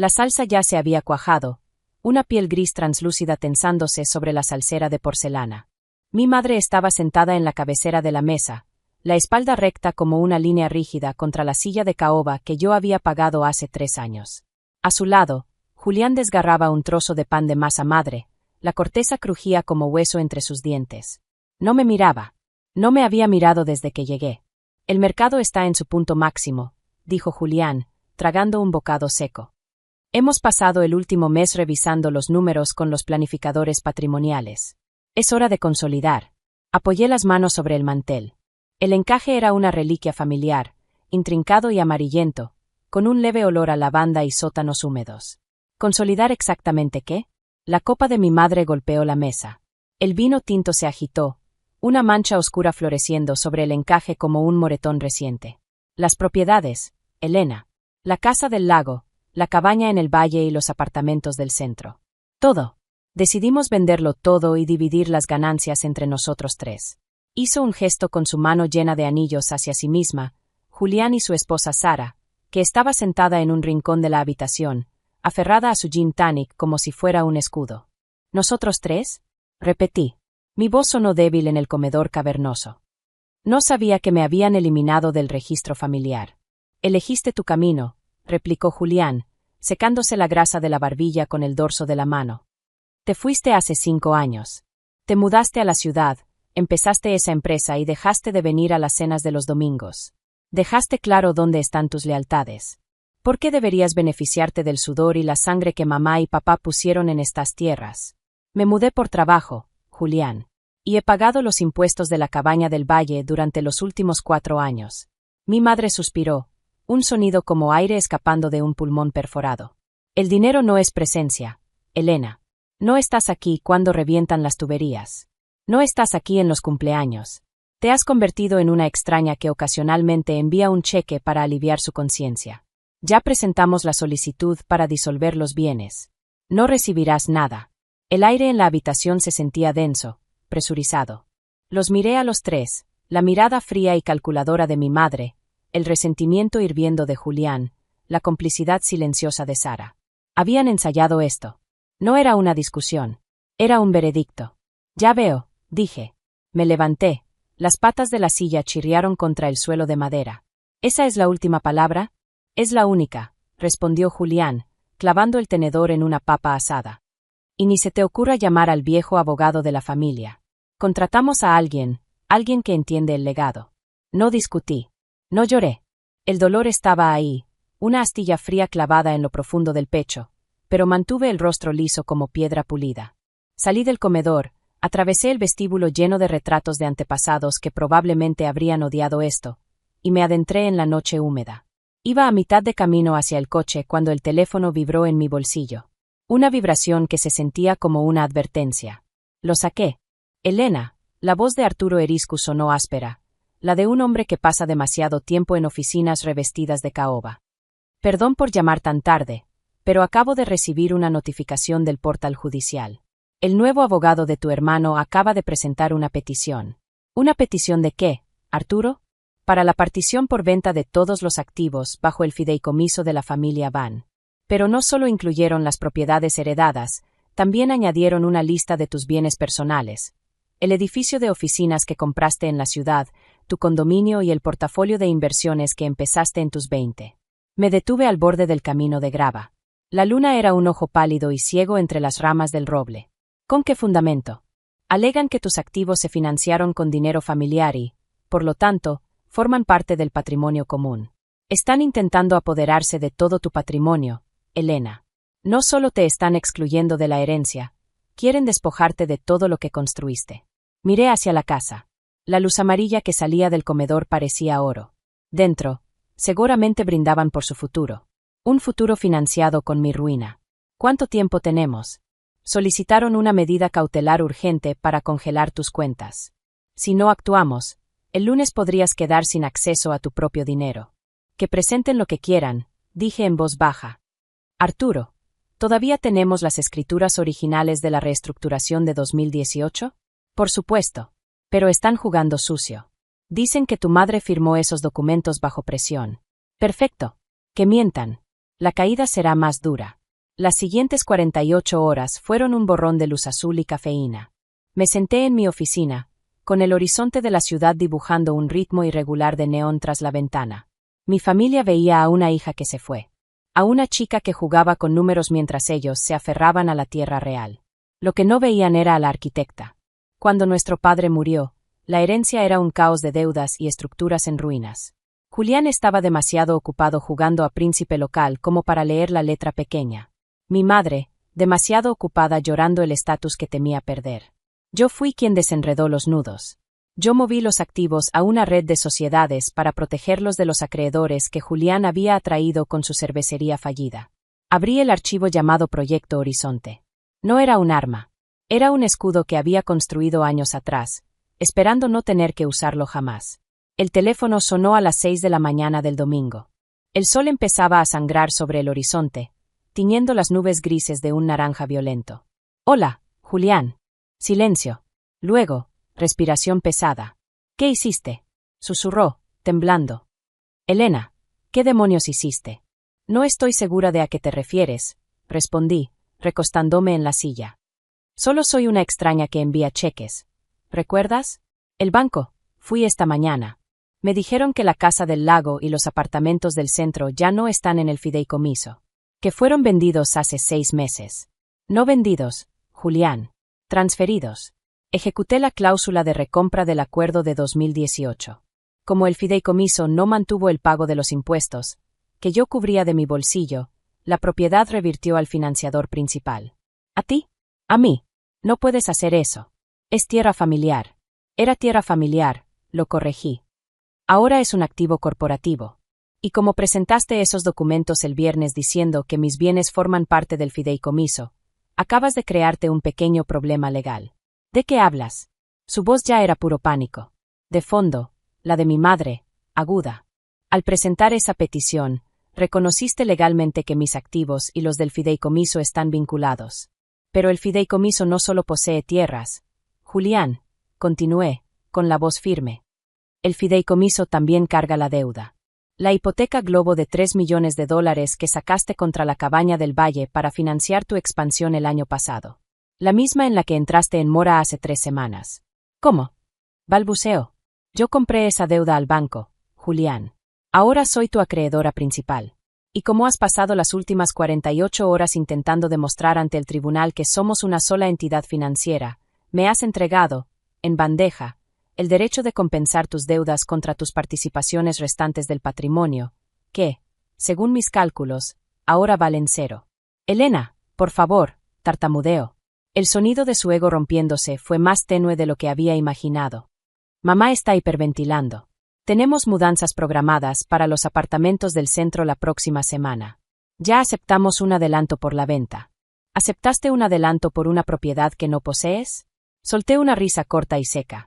La salsa ya se había cuajado, una piel gris translúcida tensándose sobre la salsera de porcelana. Mi madre estaba sentada en la cabecera de la mesa, la espalda recta como una línea rígida contra la silla de caoba que yo había pagado hace 3 años. A su lado, Julián desgarraba un trozo de pan de masa madre, la corteza crujía como hueso entre sus dientes. No me miraba. No me había mirado desde que llegué. El mercado está en su punto máximo, dijo Julián, tragando un bocado seco. Hemos pasado el último mes revisando los números con los planificadores patrimoniales. Es hora de consolidar. Apoyé las manos sobre el mantel. El encaje era una reliquia familiar, intrincado y amarillento, con un leve olor a lavanda y sótanos húmedos. ¿Consolidar exactamente qué? La copa de mi madre golpeó la mesa. El vino tinto se agitó, una mancha oscura floreciendo sobre el encaje como un moretón reciente. Las propiedades, Elena. La casa del lago, la cabaña en el valle y los apartamentos del centro. Todo. Decidimos venderlo todo y dividir las ganancias entre nosotros 3. Hizo un gesto con su mano llena de anillos hacia sí misma, Julián y su esposa Sara, que estaba sentada en un rincón de la habitación, aferrada a su gin tonic como si fuera un escudo. ¿Nosotros 3? Repetí. Mi voz sonó débil en el comedor cavernoso. No sabía que me habían eliminado del registro familiar. Elegiste tu camino, replicó Julián, secándose la grasa de la barbilla con el dorso de la mano. Te fuiste hace 5 años. Te mudaste a la ciudad, empezaste esa empresa y dejaste de venir a las cenas de los domingos. Dejaste claro dónde están tus lealtades. ¿Por qué deberías beneficiarte del sudor y la sangre que mamá y papá pusieron en estas tierras? Me mudé por trabajo, Julián, y he pagado los impuestos de la cabaña del valle durante los últimos 4 años. Mi madre suspiró, un sonido como aire escapando de un pulmón perforado. El dinero no es presencia, Elena. No estás aquí cuando revientan las tuberías. No estás aquí en los cumpleaños. Te has convertido en una extraña que ocasionalmente envía un cheque para aliviar su conciencia. Ya presentamos la solicitud para disolver los bienes. No recibirás nada. El aire en la habitación se sentía denso, presurizado. Los miré a los 3, la mirada fría y calculadora de mi madre, el resentimiento hirviendo de Julián, la complicidad silenciosa de Sara. Habían ensayado esto. No era una discusión. Era un veredicto. Ya veo, dije. Me levanté. Las patas de la silla chirriaron contra el suelo de madera. ¿Esa es la última palabra? Es la única, respondió Julián, clavando el tenedor en una papa asada. Y ni se te ocurra llamar al viejo abogado de la familia. Contratamos a alguien que entiende el legado. No discutí. No lloré. El dolor estaba ahí, una astilla fría clavada en lo profundo del pecho, pero mantuve el rostro liso como piedra pulida. Salí del comedor, atravesé el vestíbulo lleno de retratos de antepasados que probablemente habrían odiado esto, y me adentré en la noche húmeda. Iba a mitad de camino hacia el coche cuando el teléfono vibró en mi bolsillo. Una vibración que se sentía como una advertencia. Lo saqué. Elena, la voz de Arturo Eriscu sonó áspera, la de un hombre que pasa demasiado tiempo en oficinas revestidas de caoba. Perdón por llamar tan tarde, pero acabo de recibir una notificación del portal judicial. El nuevo abogado de tu hermano acaba de presentar una petición. ¿Una petición de qué, Arturo? Para la partición por venta de todos los activos bajo el fideicomiso de la familia Van. Pero no solo incluyeron las propiedades heredadas, también añadieron una lista de tus bienes personales. El edificio de oficinas que compraste en la ciudad, tu condominio y el portafolio de inversiones que empezaste en tus 20. Me detuve al borde del camino de grava. La luna era un ojo pálido y ciego entre las ramas del roble. ¿Con qué fundamento? Alegan que tus activos se financiaron con dinero familiar y, por lo tanto, forman parte del patrimonio común. Están intentando apoderarse de todo tu patrimonio, Elena. No solo te están excluyendo de la herencia, quieren despojarte de todo lo que construiste. Miré hacia la casa. La luz amarilla que salía del comedor parecía oro. Dentro, seguramente brindaban por su futuro. Un futuro financiado con mi ruina. ¿Cuánto tiempo tenemos? Solicitaron una medida cautelar urgente para congelar tus cuentas. Si no actuamos, el lunes podrías quedar sin acceso a tu propio dinero. Que presenten lo que quieran, dije en voz baja. Arturo, ¿todavía tenemos las escrituras originales de la reestructuración de 2018? Por supuesto. Pero están jugando sucio. Dicen que tu madre firmó esos documentos bajo presión. Perfecto. Que mientan. La caída será más dura. Las siguientes 48 horas fueron un borrón de luz azul y cafeína. Me senté en mi oficina, con el horizonte de la ciudad dibujando un ritmo irregular de neón tras la ventana. Mi familia veía a una hija que se fue. A una chica que jugaba con números mientras ellos se aferraban a la tierra real. Lo que no veían era a la arquitecta. Cuando nuestro padre murió, la herencia era un caos de deudas y estructuras en ruinas. Julián estaba demasiado ocupado jugando a príncipe local como para leer la letra pequeña. Mi madre, demasiado ocupada llorando el estatus que temía perder. Yo fui quien desenredó los nudos. Yo moví los activos a una red de sociedades para protegerlos de los acreedores que Julián había atraído con su cervecería fallida. Abrí el archivo llamado Proyecto Horizonte. No era un arma. Era un escudo que había construido años atrás, esperando no tener que usarlo jamás. El teléfono sonó a las 6 de la mañana del domingo. El sol empezaba a sangrar sobre el horizonte, tiñendo las nubes grises de un naranja violento. «Hola, Julián». Silencio. Luego, respiración pesada. «¿Qué hiciste?», susurró, temblando. «Elena, ¿qué demonios hiciste?». «No estoy segura de a qué te refieres», respondí, recostándome en la silla. «Solo soy una extraña que envía cheques. ¿Recuerdas? El banco. Fui esta mañana. Me dijeron que la casa del lago y los apartamentos del centro ya no están en el fideicomiso. Que fueron vendidos hace 6 meses. No vendidos, Julián. Transferidos. Ejecuté la cláusula de recompra del acuerdo de 2018. Como el fideicomiso no mantuvo el pago de los impuestos, que yo cubría de mi bolsillo, la propiedad revirtió al financiador principal. ¿A ti? A mí. No puedes hacer eso. Es tierra familiar. Era tierra familiar, lo corregí. Ahora es un activo corporativo. Y como presentaste esos documentos el viernes diciendo que mis bienes forman parte del fideicomiso, acabas de crearte un pequeño problema legal. ¿De qué hablas? Su voz ya era puro pánico. De fondo, la de mi madre, aguda. Al presentar esa petición, reconociste legalmente que mis activos y los del fideicomiso están vinculados. Pero el fideicomiso no solo posee tierras. Julián, continué, con la voz firme. El fideicomiso también carga la deuda. La hipoteca globo de $3 millones que sacaste contra la Cabaña del Valle para financiar tu expansión el año pasado. La misma en la que entraste en mora hace 3 semanas. ¿Cómo? Balbuceó. Yo compré esa deuda al banco, Julián. Ahora soy tu acreedora principal. Y como has pasado las últimas 48 horas intentando demostrar ante el tribunal que somos una sola entidad financiera, me has entregado, en bandeja, el derecho de compensar tus deudas contra tus participaciones restantes del patrimonio, que, según mis cálculos, ahora valen 0. Elena, por favor, tartamudeó. El sonido de su ego rompiéndose fue más tenue de lo que había imaginado. Mamá está hiperventilando. Tenemos mudanzas programadas para los apartamentos del centro la próxima semana. Ya aceptamos un adelanto por la venta. ¿Aceptaste un adelanto por una propiedad que no posees? Solté una risa corta y seca.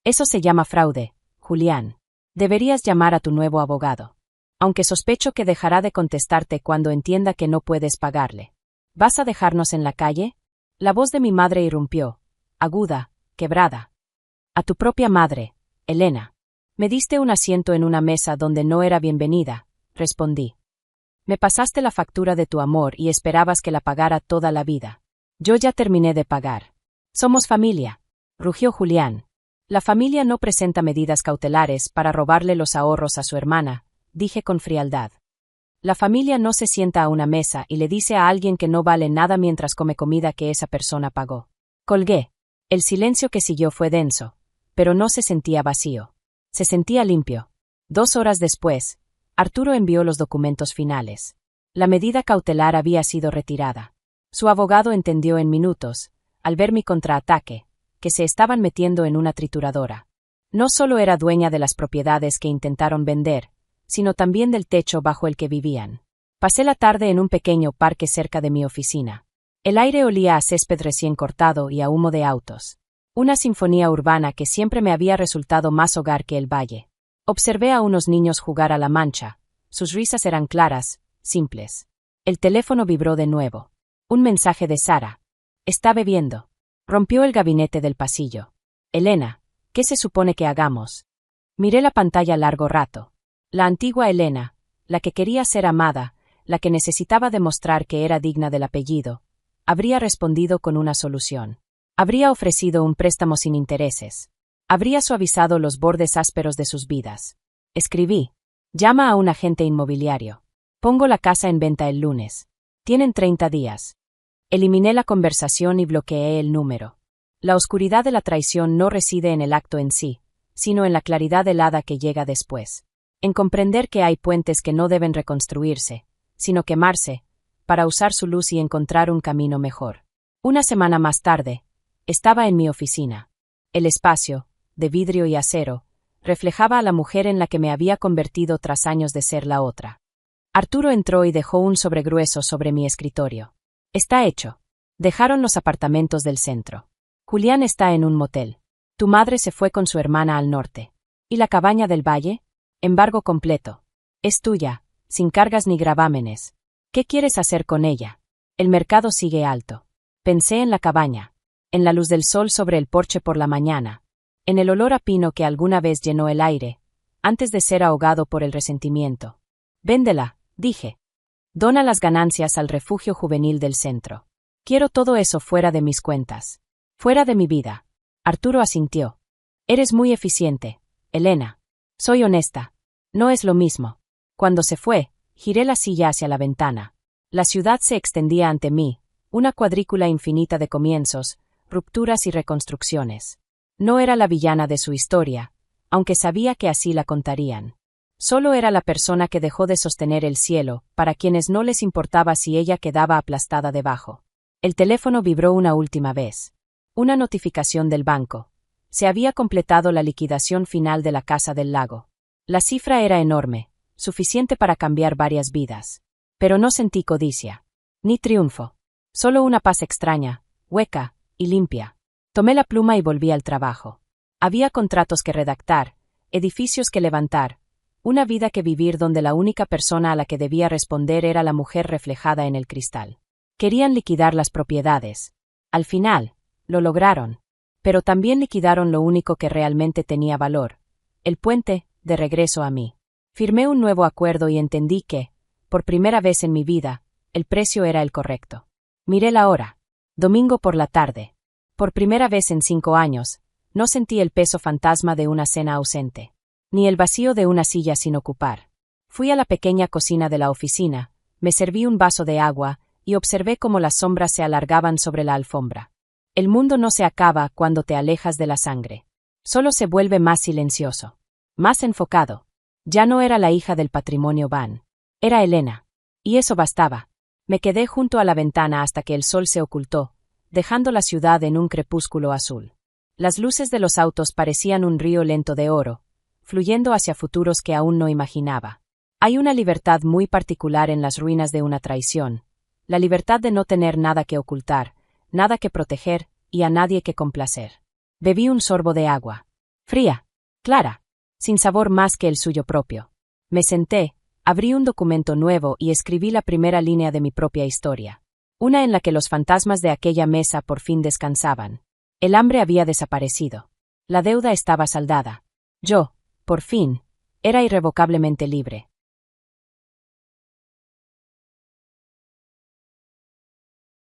Eso se llama fraude, Julián. Deberías llamar a tu nuevo abogado. Aunque sospecho que dejará de contestarte cuando entienda que no puedes pagarle. ¿Vas a dejarnos en la calle? La voz de mi madre irrumpió, aguda, quebrada. A tu propia madre, Elena. Me diste un asiento en una mesa donde no era bienvenida, respondí. Me pasaste la factura de tu amor y esperabas que la pagara toda la vida. Yo ya terminé de pagar. Somos familia, rugió Julián. La familia no presenta medidas cautelares para robarle los ahorros a su hermana, dije con frialdad. La familia no se sienta a una mesa y le dice a alguien que no vale nada mientras come comida que esa persona pagó. Colgué. El silencio que siguió fue denso, pero no se sentía vacío. Se sentía limpio. 2 horas después, Arturo envió los documentos finales. La medida cautelar había sido retirada. Su abogado entendió en minutos, al ver mi contraataque, que se estaban metiendo en una trituradora. No solo era dueña de las propiedades que intentaron vender, sino también del techo bajo el que vivían. Pasé la tarde en un pequeño parque cerca de mi oficina. El aire olía a césped recién cortado y a humo de autos. Una sinfonía urbana que siempre me había resultado más hogar que el valle. Observé a unos niños jugar a la mancha. Sus risas eran claras, simples. El teléfono vibró de nuevo. Un mensaje de Sara. Está bebiendo. Rompió el gabinete del pasillo. Elena, ¿qué se supone que hagamos? Miré la pantalla largo rato. La antigua Elena, la que quería ser amada, la que necesitaba demostrar que era digna del apellido, habría respondido con una solución. Habría ofrecido un préstamo sin intereses. Habría suavizado los bordes ásperos de sus vidas. Escribí: llama a un agente inmobiliario. Pongo la casa en venta el lunes. Tienen 30 días. Eliminé la conversación y bloqueé el número. La oscuridad de la traición no reside en el acto en sí, sino en la claridad helada que llega después. En comprender que hay puentes que no deben reconstruirse, sino quemarse, para usar su luz y encontrar un camino mejor. Una semana más tarde, estaba en mi oficina. El espacio, de vidrio y acero, reflejaba a la mujer en la que me había convertido tras años de ser la otra. Arturo entró y dejó un sobregrueso sobre mi escritorio. Está hecho. Dejaron los apartamentos del centro. Julián está en un motel. Tu madre se fue con su hermana al norte. ¿Y la cabaña del valle? Embargo completo. Es tuya, sin cargas ni gravámenes. ¿Qué quieres hacer con ella? El mercado sigue alto. Pensé en la cabaña, en la luz del sol sobre el porche por la mañana, en el olor a pino que alguna vez llenó el aire, antes de ser ahogado por el resentimiento. Véndela, dije. Dona las ganancias al refugio juvenil del centro. Quiero todo eso fuera de mis cuentas. Fuera de mi vida. Arturo asintió. Eres muy eficiente, Elena. Soy honesta. No es lo mismo. Cuando se fue, giré la silla hacia la ventana. La ciudad se extendía ante mí, una cuadrícula infinita de comienzos, rupturas y reconstrucciones. No era la villana de su historia, aunque sabía que así la contarían. Solo era la persona que dejó de sostener el cielo, para quienes no les importaba si ella quedaba aplastada debajo. El teléfono vibró una última vez. Una notificación del banco. Se había completado la liquidación final de la Casa del Lago. La cifra era enorme, suficiente para cambiar varias vidas. Pero no sentí codicia. Ni triunfo. Solo una paz extraña, hueca y limpia. Tomé la pluma y volví al trabajo. Había contratos que redactar, edificios que levantar, una vida que vivir donde la única persona a la que debía responder era la mujer reflejada en el cristal. Querían liquidar las propiedades. Al final, lo lograron. Pero también liquidaron lo único que realmente tenía valor, el puente, de regreso a mí. Firmé un nuevo acuerdo y entendí que, por primera vez en mi vida, el precio era el correcto. Miré la hora. Domingo por la tarde. Por primera vez en 5 años, no sentí el peso fantasma de una cena ausente, ni el vacío de una silla sin ocupar. Fui a la pequeña cocina de la oficina, me serví un vaso de agua y observé cómo las sombras se alargaban sobre la alfombra. El mundo no se acaba cuando te alejas de la sangre. Solo se vuelve más silencioso, más enfocado. Ya no era la hija del patrimonio Van. Era Elena. Y eso bastaba. Me quedé junto a la ventana hasta que el sol se ocultó, dejando la ciudad en un crepúsculo azul. Las luces de los autos parecían un río lento de oro, fluyendo hacia futuros que aún no imaginaba. Hay una libertad muy particular en las ruinas de una traición, la libertad de no tener nada que ocultar, nada que proteger y a nadie que complacer. Bebí un sorbo de agua. Fría, clara, sin sabor más que el suyo propio. Me senté, abrí un documento nuevo y escribí la primera línea de mi propia historia. Una en la que los fantasmas de aquella mesa por fin descansaban. El hambre había desaparecido. La deuda estaba saldada. Yo, por fin, era irrevocablemente libre.